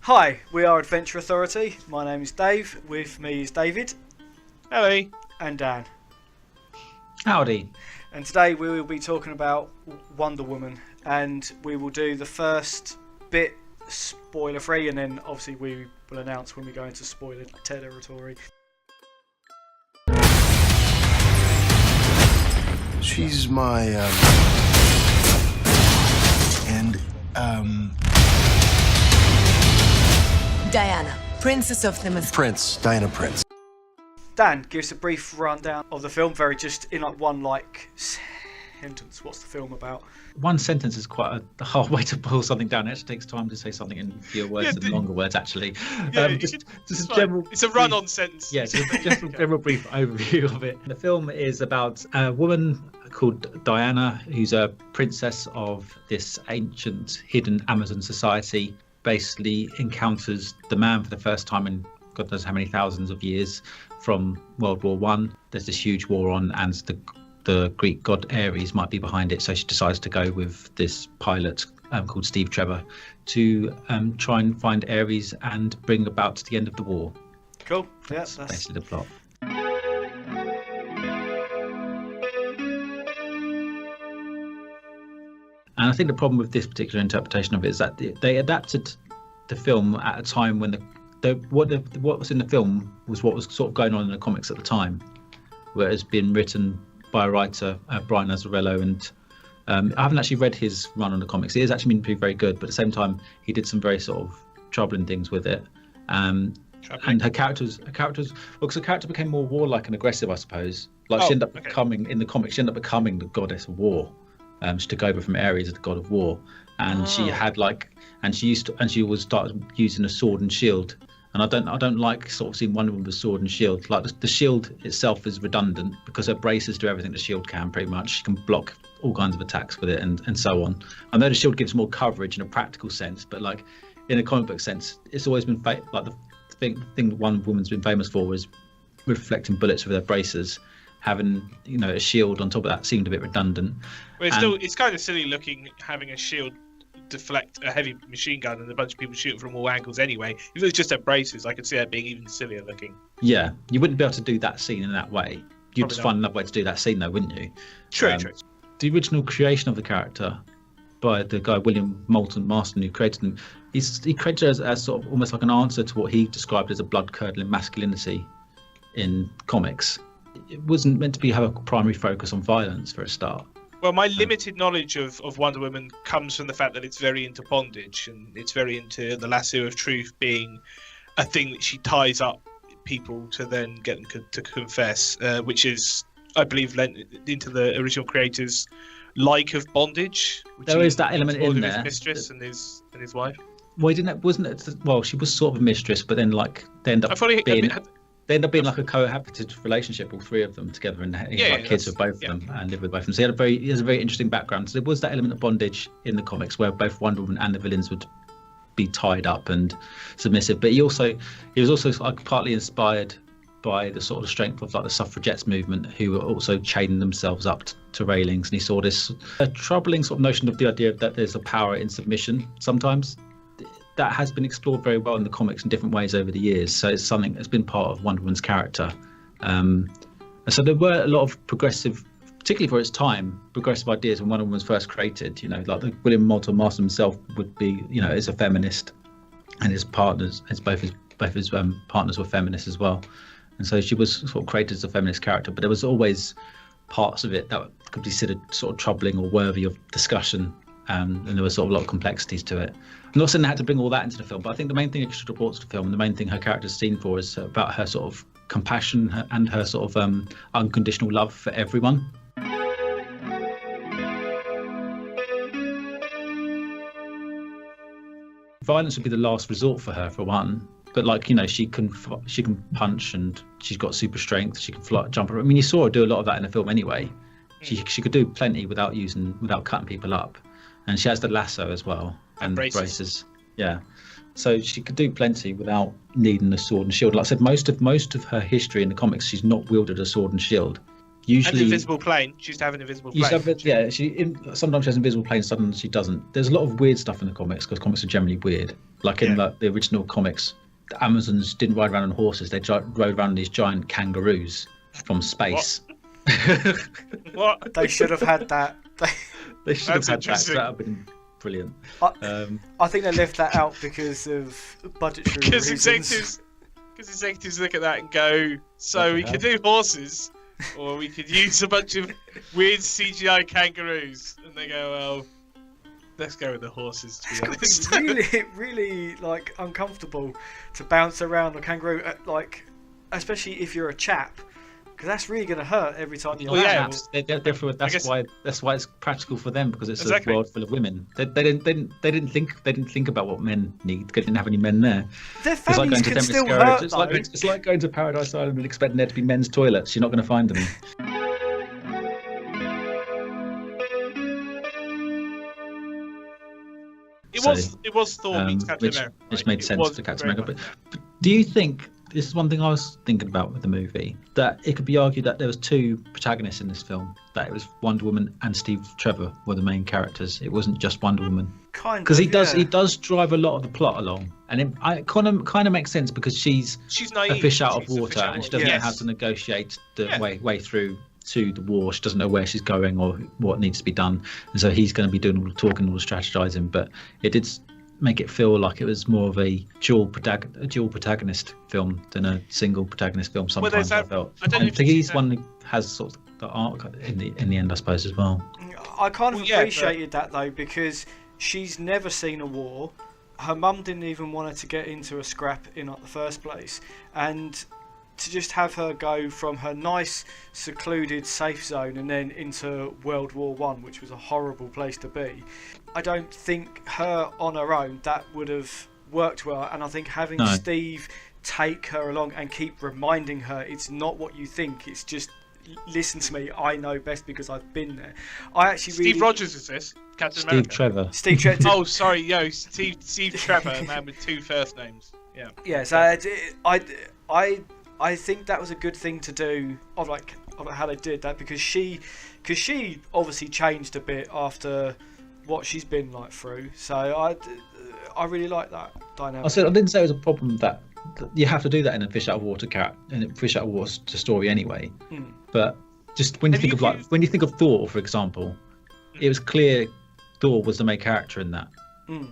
Hi, we are Adventure Authority. My name is Dave. With me is David. Hello. And Dan. Howdy. And today we will be talking about Wonder Woman, and we will do the first bit spoiler free, and then obviously we will announce when we go into spoiler territory. She's my Diana, Princess of the Prince, Diana Prince. Dan, give us a brief rundown of the film, very just in like one sentence. What's the film about? One sentence is quite a hard way to boil something down. It actually takes time to say something in fewer words than longer words, actually. Just a general. It's a run-on sentence. Yeah, just a general brief overview of it. The film is about a woman called Diana, who's a princess of this ancient hidden Amazon society. Basically encounters the man for the first time in God knows how many thousands of years from World War One. There's this huge war on, and the Greek god Ares might be behind it. So she decides to go with this pilot called Steve Trevor to try and find Ares and bring about the end of the war. Cool. Yeah, that's basically the plot. And I think the problem with this particular interpretation of it is that they adapted the film at a time when what was in the film was what was sort of going on in the comics at the time, where it's been written by a writer, Brian Azzarello, and I haven't actually read his run on the comics. It has actually been very good, but at the same time, he did some very sort of troubling things with it. And her characters, because the character became more warlike and aggressive, I suppose. Like she ended up becoming in the comics, she ended up becoming the goddess of war. She took over from Ares as the god of war, and she had she was started using a sword and shield. And I don't like sort of seeing Wonder Woman with a sword and shield. Like the shield itself is redundant because her braces do everything the shield can pretty much. She can block all kinds of attacks with it and so on. I know the shield gives more coverage in a practical sense, but like in a comic book sense, it's always been like the thing that Wonder Woman's been famous for is reflecting bullets with her braces. Having a shield on top of that seemed a bit redundant. Well, it's kind of silly looking having a shield deflect a heavy machine gun and a bunch of people shooting from all angles anyway. If it was just her braces, I could see that being even sillier looking. Yeah, you wouldn't be able to do that scene in that way. You'd just find another way to do that scene though, wouldn't you? True. The original creation of the character by the guy William Moulton Marston who created him, he created her as sort of almost like an answer to what he described as a blood-curdling masculinity in comics. It wasn't meant to have a primary focus on violence for a start. Well, my limited knowledge of Wonder Woman comes from the fact that it's very into bondage, and it's very into the lasso of truth being a thing that she ties up people to then get them to confess, which is, I believe, lent into the original creator's like of bondage. There is that element in there. His mistress and his wife. Well, he didn't. Wasn't it? Well, she was sort of a mistress, but then they end up They end up being like a cohabited relationship, all three of them together, and kids with both of them and live with both of them. So he has a very interesting background. So there was that element of bondage in the comics where both Wonder Woman and the villains would be tied up and submissive. But he was also like partly inspired by the sort of strength of like the suffragettes movement, who were also chaining themselves up to railings. And he saw this troubling sort of notion of the idea that there's a power in submission sometimes. That has been explored very well in the comics in different ways over the years. So it's something that's been part of Wonder Woman's character. So there were a lot of progressive, particularly for its time, progressive ideas when Wonder Woman was first created. Like William Moulton Marston himself would be, is a feminist, and his partners, both his partners were feminists as well. And so she was sort of created as a feminist character, but there was always parts of it that could be considered sort of troubling or worthy of discussion. And there was sort of a lot of complexities to it. I'm not saying they had to bring all that into the film, but I think the main thing it should report to the film, and the main thing her character's seen for, is about her sort of compassion and her sort of unconditional love for everyone. Violence would be the last resort for her, for one. But she can punch, and she's got super strength. She can fly, jump. I mean, you saw her do a lot of that in the film anyway. She could do plenty without cutting people up. And she has the lasso as well, and braces. Yeah, so she could do plenty without needing a sword and shield. Like I said, most of her history in the comics, she's not wielded a sword and shield. Usually, and invisible plane. She used to have an invisible plane. Sometimes she has an invisible plane, sometimes she doesn't. There's a lot of weird stuff in the comics because comics are generally weird. Like in the original comics, the Amazons didn't ride around on horses; they rode around these giant kangaroos from space. What? They should have had that. They should have had that. That would have been brilliant. I think they left that out because of budgetary reasons. Because executives look at that and go, so we could do horses, or we could use a bunch of weird CGI kangaroos. And they go, well, let's go with the horses, to be honest. It's really like uncomfortable to bounce around a kangaroo, especially if you're a chap. Because that's really going to hurt every time you land. That's why it's practical for them, because it's a world full of women. They didn't think about what men need. They didn't have any men there. Their families can still hurt. It's like going to Paradise Island and expecting there to be men's toilets. You're not going to find them. It was Thor meets Captain America, which made sense to Captain America. But do you think? This is one thing I was thinking about with the movie, that it could be argued that there was two protagonists in this film, that it was Wonder Woman and Steve Trevor were the main characters. It wasn't just Wonder Woman. Because he does drive a lot of the plot along, and it kind of makes sense, because she's naive. A fish out of water, and she doesn't know how to negotiate the way through to the war. She doesn't know where she's going or what needs to be done, and so he's going to be doing all the talking, all the strategizing. But it did make it feel like it was more of a dual protagonist film than a single protagonist film. Sometimes I felt. I think he's one who has sort of the arc in the end, I suppose, as well. I kind of appreciated that though, because she's never seen a war. Her mum didn't even want her to get into a scrap in the first place, and to just have her go from her nice, secluded, safe zone and then into World War I, which was a horrible place to be. I don't think her on her own that would have worked well, and I think having Steve take her along and keep reminding her it's not what you think, it's just listen to me, I know best because I've been there. Steve Rogers is this? Captain America. Steve Trevor. Oh, sorry, Steve Trevor, a man with two first names. Yeah. Yeah, so I think that was a good thing to do of how they did that, because she obviously changed a bit after what she's been through. So I really like that dynamic. I didn't say it was a problem that you have to do that in a fish out of water story anyway. But just when you think of Thor, for example, it was clear Thor was the main character in that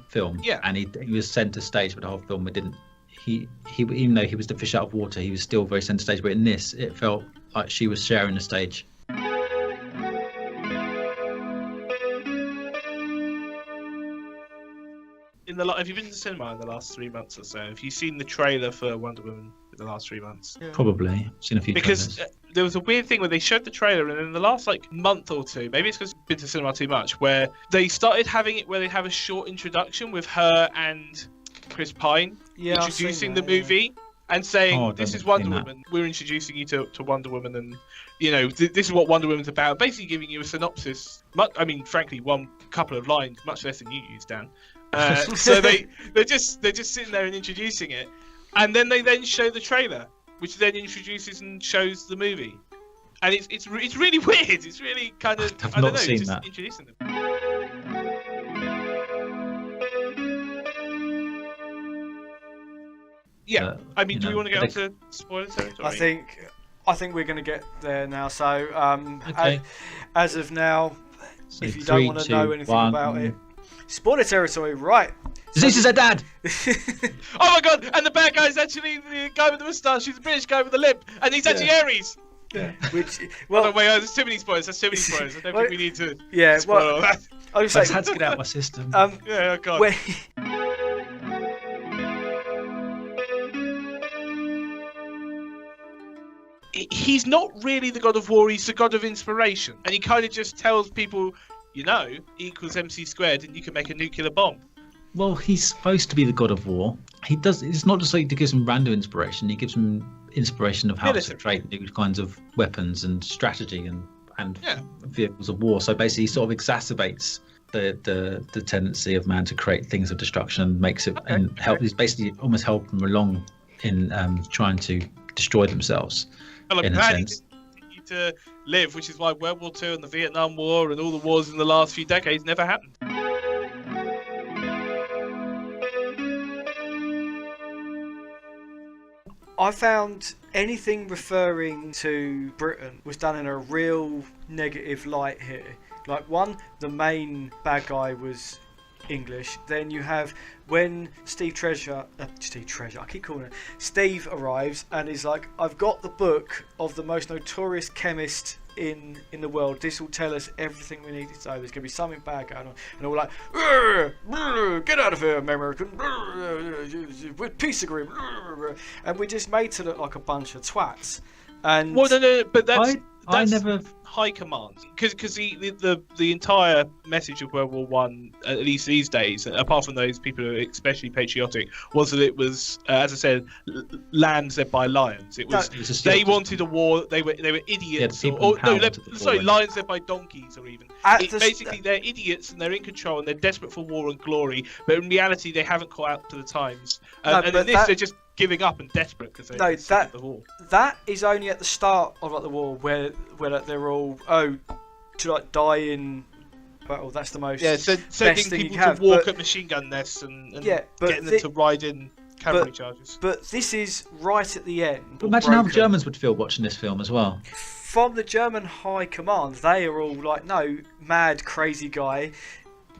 film. Yeah. And he was centre stage for the whole film. He even though he was the fish out of water, he was still very centre stage. But in this, it felt like she was sharing the stage. Have you been to the cinema in the last 3 months or so? Have you seen the trailer for Wonder Woman in the last 3 months? Yeah. Probably. I've seen a few because there was a weird thing where they showed the trailer, and in the last month or two, maybe it's because I've been to the cinema too much, where they started having it where they have a short introduction with her and Chris Pine introducing the movie and saying, this is Wonder Woman. We're introducing you to Wonder Woman, and this is what Wonder Woman's about. Basically giving you a synopsis. Frankly, one couple of lines, much less than you use, Dan. So they're just sitting there and introducing it, and then they show the trailer, which then introduces and shows the movie, and it's really weird. It's really kind of I don't know, just that. Introducing them. Yeah, do we want to go into spoiler territory? I think we're going to get there now. So okay. as of now, if you don't want to know anything about it. Spoiler territory, right? Zeus is her dad. Oh my god! And the bad guy is actually the guy with the moustache. He's the British guy with the limp, and he's actually Ares. Yeah. Which there's too many spoilers. There's too many spoilers. I don't think we need to. Spoil all that. I just had to get out of my system. Oh god. He's not really the god of war. He's the god of inspiration, and he kind of just tells people, E equals MC squared, and you can make a nuclear bomb. Well, he's supposed to be the god of war. He does. It's not just like he gives him random inspiration. He gives him inspiration of how to create new kinds of weapons and strategy and vehicles of war. So basically, he sort of exacerbates the tendency of man to create things of destruction, and makes it and help. He's basically almost helping them along in trying to destroy themselves. In a sense. To live, which is why World War II and the Vietnam War and all the wars in the last few decades never happened. I found anything referring to Britain was done in a real negative light here. Like, one, the main bad guy was English. Then you have when Steve arrives and is like, I've got the book of the most notorious chemist in the world. This will tell us everything we need to know. There's going to be something bad going on, and all like, get out of here, American, with peace agreement, and we're just made to look like a bunch of twats. And well, no, but that's I never high command, because the entire message of World War One, at least these days, apart from those people who are especially patriotic, was that it was, as I said, lambs led by lions. It was they wanted a war. They were idiots. Lions led by donkeys, or even basically they're idiots and they're in control and they're desperate for war and glory. But in reality, they haven't caught up to the times. And in this, they're just giving up and desperate because they're sick of the war. That is only at the start of the war where they're all to like die in battle. That's the most sending people to walk at machine gun nests and getting them to ride in cavalry charges. But this is right at the end. But imagine how the Germans would feel watching this film as well. From the German high command, they are all like, no, mad, crazy guy.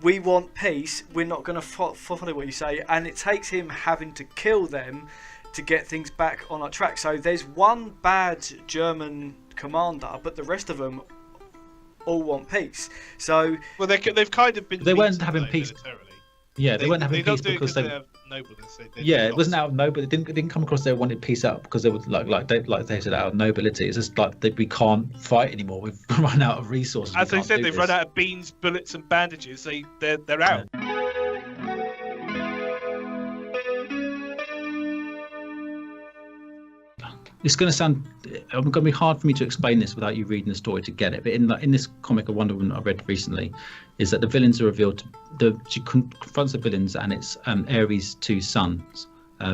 We want peace. We're not going to follow what you say. And it takes him having to kill them to get things back on our track. So there's one bad German commander, but the rest of them all want peace. So they've kind of been. They weren't having peace. Yeah, they weren't having peace because they have nobleness. It wasn't out of nobility. It didn't come across they wanted peace out because they were like they said, out of nobility. It's just like we can't fight anymore. We've run out of resources. As they said, they've run out of beans, bullets, and bandages. They're out. Yeah. It's going to be hard for me to explain this without you reading the story to get it. But in this comic of Wonder Woman I read recently, is that the villains are revealed. She confronts the villains, and it's Ares' two sons,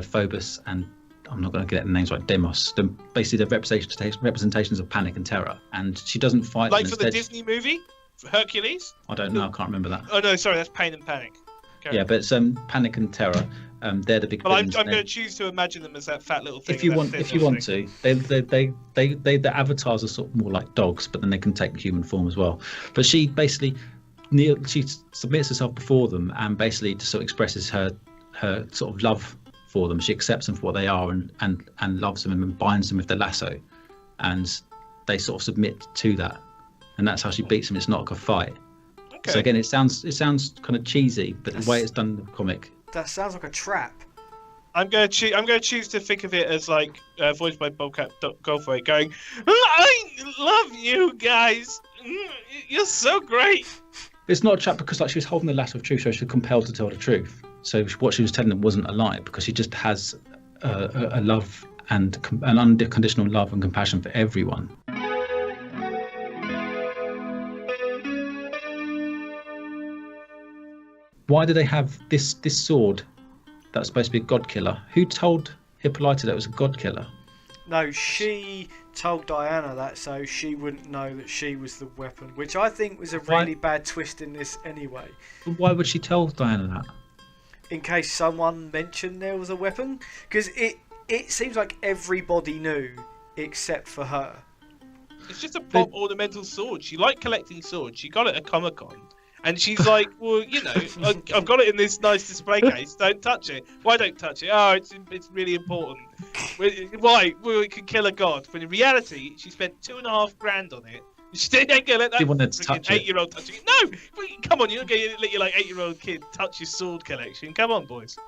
Phobos and I'm not going to get the names right, Demos. Basically, they're representations of panic and terror, and she doesn't fight. Like for the Disney movie, Hercules. I don't know. I can't remember that. Oh no, sorry, that's Pain and Panic. Yeah, but it's panic and terror. They're the big. But I'm going to choose to imagine them as that fat little thing. If you want to, the avatars are sort of more like dogs, but then they can take human form as well. But she basically, she submits herself before them and basically just sort of expresses her sort of love for them. She accepts them for what they are and loves them and binds them with the lasso, and they sort of submit to that, and that's how she beats them. It's not like a fight. Okay. So again, it sounds kind of cheesy, but the way it's done in the comic. That sounds like a trap. I'm going to choose to think of it as like voiced by Bobcat Goldthwait going, I love you guys. You're so great. It's not a trap because like she was holding the lasso of truth, so she was compelled to tell the truth. So what she was telling them wasn't a lie because she just has a love and an unconditional love and compassion for everyone. Why do they have this sword that's supposed to be a god killer? Who told Hippolyta that it was a god killer? No, she told Diana that so she wouldn't know that she was the weapon, which I think was a really bad twist in this anyway. But why would she tell Diana that? In case someone mentioned there was a weapon? Because it seems like everybody knew except for her. It's just a pop ornamental sword. She liked collecting swords. She got it at Comic-Con. And she's like, well, you know, I've got it in this nice display case. Don't touch it. Why don't touch it? Oh, it's really important. Why? Well, it can kill a god. But in reality, she spent $2,500 on it. She ain't gonna let that 8-year-old touch it. No, come on, you're not gonna let your 8-year-old kid touch your sword collection. Come on, boys.